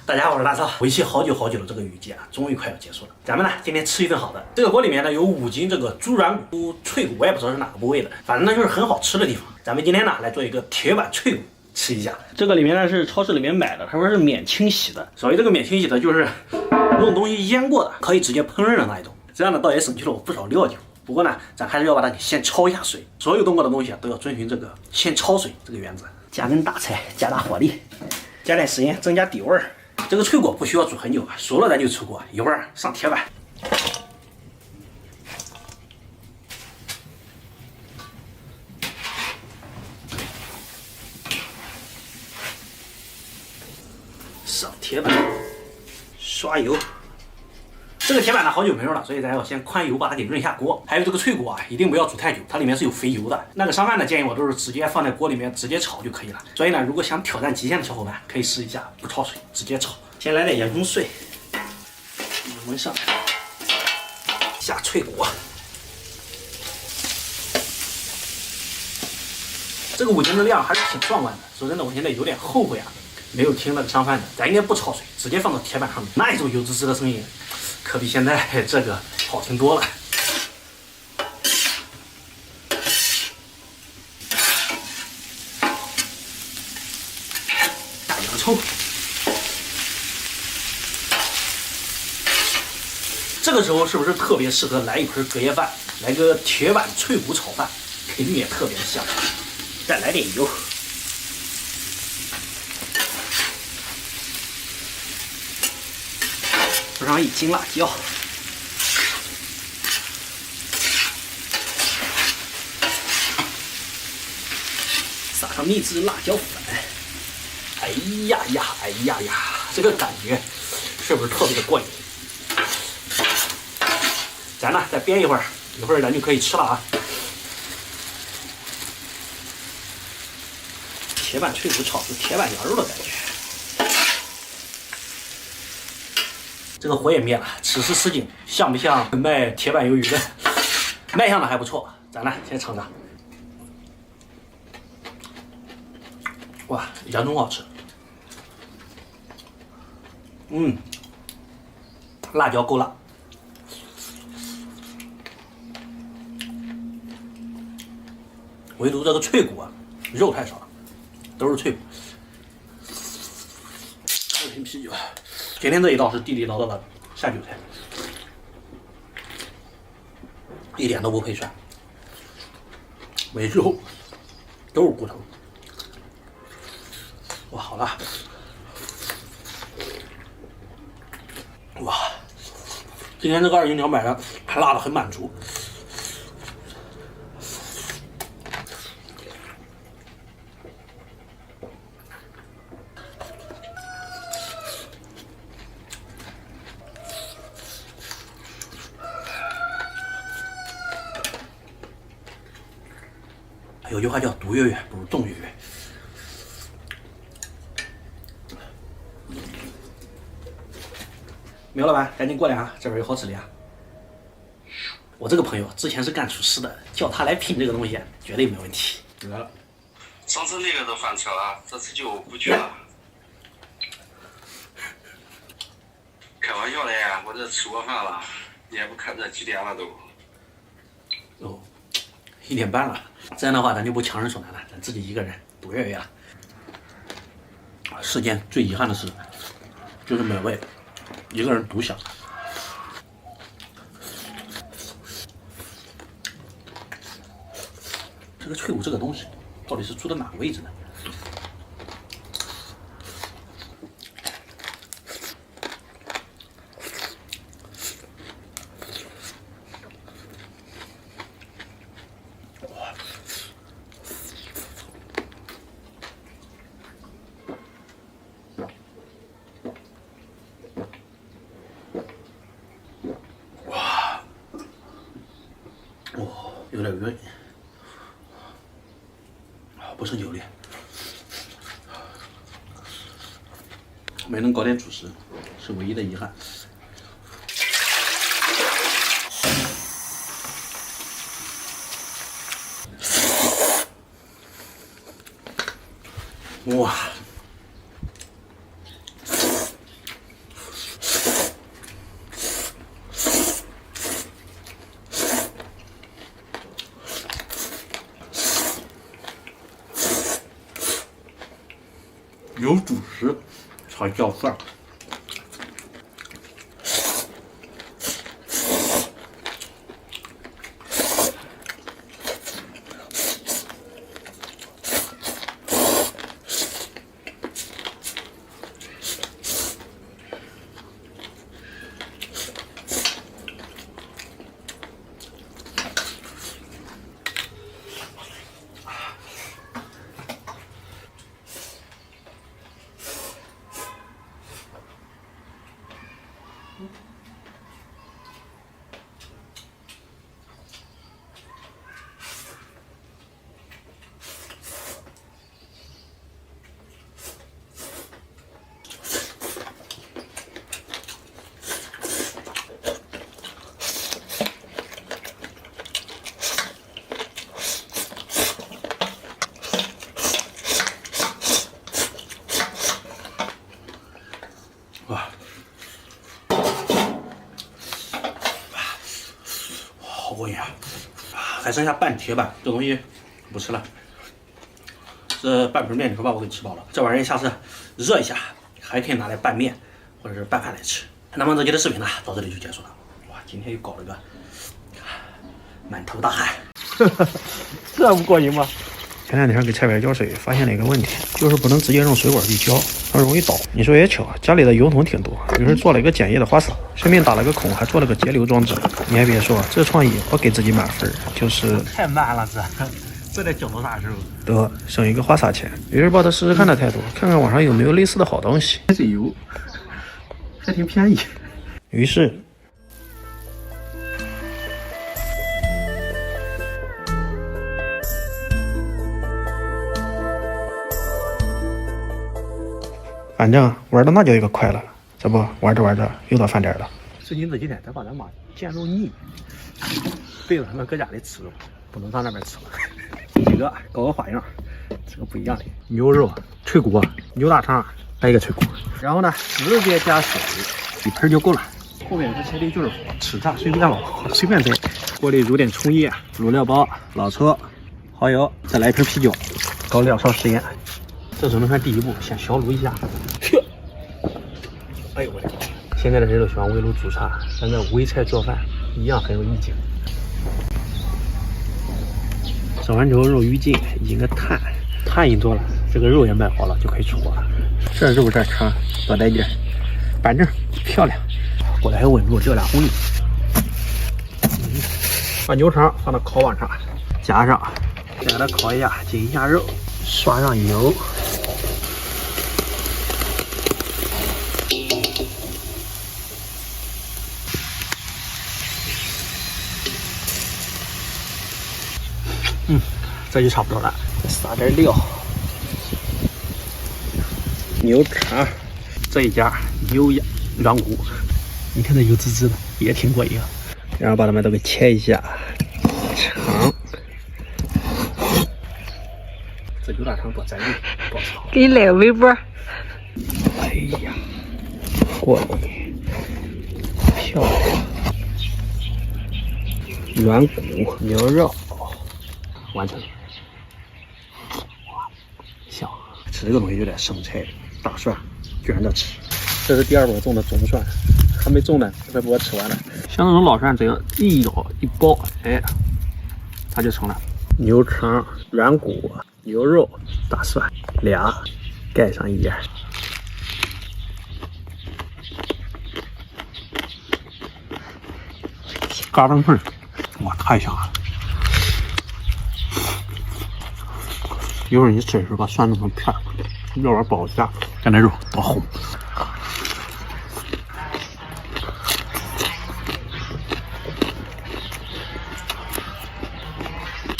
大家好，我是大少。为期好久的这个雨季啊，终于快要结束了。咱们呢，今天吃一顿好的。这个锅里面呢有5斤这个猪软骨、脆骨，我也不知道是哪个部位的，反正呢就是很好吃的地方。咱们今天呢来做一个铁板脆骨，吃一下。这个里面呢是超市里面买的，他说是免清洗的。所谓这个免清洗的，就是用东西腌过的，可以直接烹饪的那一种。这样呢倒也省去了我不少料酒。不过呢，咱还是要把它给先焯一下水。所有动过的东西啊，都要遵循这个先焯水这个原则。加根大菜，加大火力，加点食盐，增加底味儿。这个脆骨不需要煮很久啊，熟了咱就出锅，一会儿上铁板。上铁板，刷油。这个铁板呢好久没用了，所以咱要先宽油把它给润下锅。还有这个脆骨啊，一定不要煮太久，它里面是有肥油的。那个上饭的建议我都是直接放在锅里面直接炒就可以了。所以呢，如果想挑战极限的小伙伴，可以试一下不焯水直接炒。先来点洋葱碎，焖上，下脆骨。这个5斤的量还是挺壮观的。说真的，我现在有点后悔啊，没有听那个上饭的，咱应该不焯水，直接放到铁板上面，那一种油滋滋的声音，可比现在这个好听多了。大洋葱。这个时候是不是特别适合来一盆隔夜饭，来个铁板脆骨炒饭，肯定也特别的香。再来点油，放上1斤辣椒，撒上秘制辣椒粉。哎呀呀，这个感觉是不是特别的过瘾？咱呢再煸一会儿，一会儿咱就可以吃了啊。铁板脆骨炒出铁板羊肉的感觉。这个火也灭了，此时此景像不像卖铁板鱿鱼的？卖相的还不错，咱呢先尝尝。哇，洋葱好吃。辣椒够辣。唯独这个脆骨啊，肉太少了，都是脆骨。喝瓶啤酒，今天这一道是地地道道的下酒菜，一点都不配蒜，没肉，都是骨头。哇，好辣！哇，今天这个2斤条买的，还辣的很满足。有句话叫毒月月不如冻月月。没有了吧？赶紧过来啊！这边有好吃的呀。我这个朋友之前是干厨师的，叫他来品这个东西，绝对没问题。来了，上次那个都翻车了，这次就不去了。开玩笑的呀，我这吃过饭了，你也不看这几点了都。哦，1点半了。这样的话，咱就不强人所难了，咱自己一个人独月月了。世间最遗憾的事，就是美味一个人独享。这个脆骨这个东西，到底是出的哪个位置呢？持久力，没能搞点主食，是唯一的遗憾。哇！有主食才叫饭。哇，好过瘾啊！还剩下半铁板，这东西不吃了。这半盆面条把我给吃饱了，这玩意儿下次热一下，还可以拿来拌面或者是拌饭来吃。那么这期的视频呢，到这里就结束了。哇，今天又搞了个满头大汗，这不过瘾吗？前两天给菜园浇水，发现了一个问题，就是不能直接用水管去浇，很容易倒。你说也巧，家里的油桶挺多，于是做了一个简易的花洒，顺便打了个孔，还做了个节流装置。你还别说，这创意我给自己满分，就是太慢了，这得整到啥时候？得省一个花洒钱。于是抱着试试看的态度，看看网上有没有类似的好东西。这油还挺便宜。于是。反正玩的那叫一个快乐，这不玩着玩着又到饭点了。最近这几天咱把咱妈见肉腻，背着他们搁家里吃，不能上那边吃了。几个搞个花样，这个不一样的牛肉脆骨、牛大肠，来一个脆骨，然后呢直接加水，1盆就够了。后面这切的就是吃啥随便了，随便摘。锅里煮点葱叶、卤料包、老抽、蚝油，再来一瓶啤酒，搞2勺食盐。这只能算第一步，先小卤一下。哎呦我的天！现在的人都喜欢围炉煮茶，但在围菜做饭一样很有意境。烧完之后肉预警，引个炭，炭一做了，这个肉也卖好了，就可以出锅了。这肉这肠多带劲，板正漂亮。锅里还稳住，这俩红米。把牛肠放到烤网上，夹上，再给它烤一下，紧一下肉，刷上油。这就差不多了，撒点料，牛肠，这一家牛羊软骨，你看这油滋滋的，也挺过瘾啊。然后把它们都给切一下，肠，这牛大肠多占地，多长。给你来个微波。哎呀，过瘾，漂亮，软骨牛肉，完成了。香，吃这个东西就得生菜、大蒜卷着吃。这是第2波种的中蒜，还没种呢，快给我吃完了。像这种老蒜，只要一咬一剥，哎，它就成了牛肠、软骨、牛肉、大蒜俩，盖上一点。嘎噔味儿，哇，太香了！一会儿你吃的时候把蒜弄成片儿，这玩意儿不好下，看那肉多红。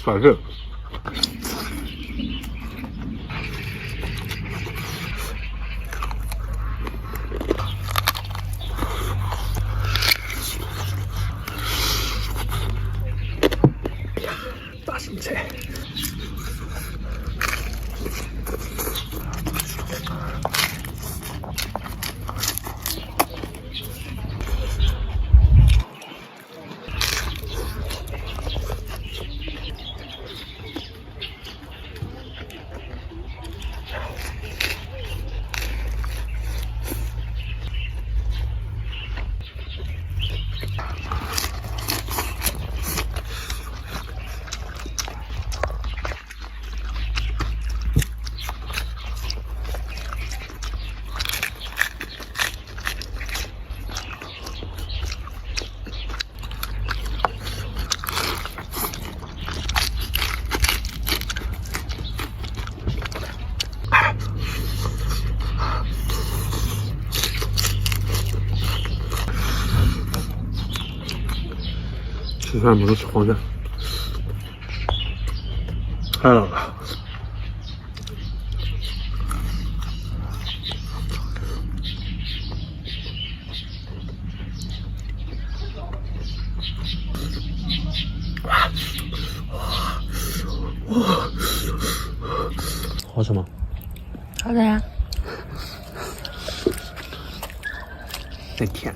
反正吃饭不是吃黄鳝，太冷了。好吃吗？好的呀。真甜。